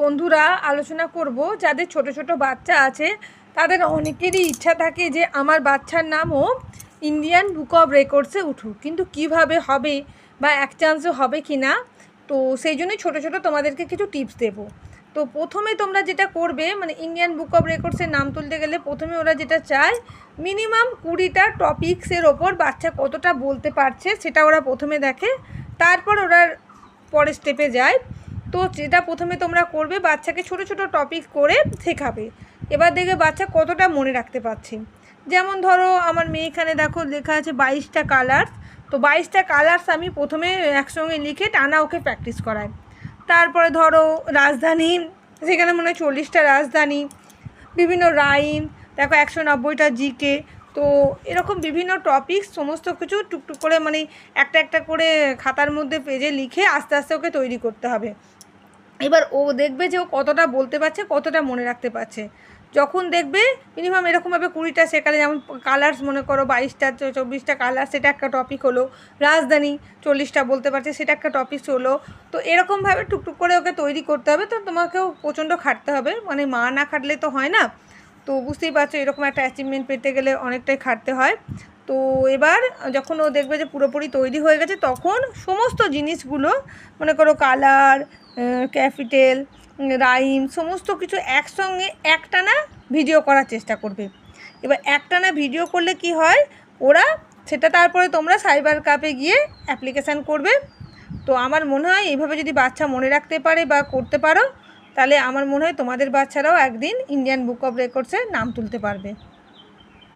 বন্ধুরা আলোচনা করব যাদের ছোট ছোট বাচ্চা আছে তাদের অনেকেরই ইচ্ছা থাকে যে আমার বাচ্চার নামও ইন্ডিয়ান বুক অফ রেকর্ডসে উঠুক, কিন্তু কিভাবে হবে বা এক চান্সে হবে কি না। তো সেই জন্যই ছোটো ছোটো তোমাদেরকে কিছু টিপস দেব। তো প্রথমে তোমরা যেটা করবে, মানে ইন্ডিয়ান বুক অফ রেকর্ডসের নাম তুলতে গেলে প্রথমে ওরা যেটা চায় মিনিমাম 20টা টপিক্সের ওপর বাচ্চা কতটা বলতে পারছে সেটা ওরা প্রথমে দেখে, তারপর ওরা পরের স্টেপে যায়। তো যেটা প্রথমে তোমরা করবে, বাচ্চাকে ছোট ছোট টপিক করে শেখাবে। এবার দেখবে বাচ্চা কতটা মনে রাখতে পারছে। যেমন ধরো আমার মেয়ে এখানে দেখো লেখা আছে 22টা কালার্স। তো 22টা কালার্স আমি প্রথমে একসঙ্গে লিখে টানা ওকে প্র্যাকটিস করাই। তারপরে ধরো রাজধানী, সেখানে মনে হয় 40টা রাজধানী, বিভিন্ন রাইম, দেখো 190টা জিকে। তো এরকম বিভিন্ন টপিক সমস্ত কিছু টুকটুক করে, মানে একটা একটা করে খাতার মধ্যে পেজে লিখে আস্তে আস্তে ওকে তৈরি করতে হবে। এবার ও দেখবে যে ও কতটা বলতে পারছে, কতটা মনে রাখতে পারছে। যখন দেখবে মিনিমাম এরকমভাবে 20টা শেখালে, যেমন কালার্স মনে করো 22টা 24টা কালার, সেটা একটা টপিক হলো। রাজধানী 40টা বলতে পারছে, সেটা একটা টপিক হলো। তো এরকমভাবে টুকটুক করে ওকে তৈরি করতে হবে। তো তোমাকেও প্রচণ্ড খাটতে হবে, মানে মা না খাটলে তো হয় না। তো বুঝতেই পারছো এরকম একটা অ্যাচিভমেন্ট পেতে গেলে অনেকটাই খাটতে হয়। তো এবার যখন ও দেখবে যে পুরোপুরি তৈরি হয়ে গেছে, তখন সমস্ত জিনিসগুলো মনে করো কালার, ক্যাপিটাল, রাইম, সমস্ত কিছু একসঙ্গে একটানা ভিডিও করার চেষ্টা করবে। এবার একটানা ভিডিও করলে কি হয়, ওরা সেটা তারপরে তোমরা সাইবার ক্যাফে গিয়ে অ্যাপ্লিকেশান করবে। তো আমার মনে হয় এইভাবে যদি বাচ্চা মনে রাখতে পারে বা করতে পারো, তাহলে আমার মনে হয় তোমাদের বাচ্চারাও একদিন ইন্ডিয়ান বুক অফ রেকর্ডসে নাম তুলতে পারবে।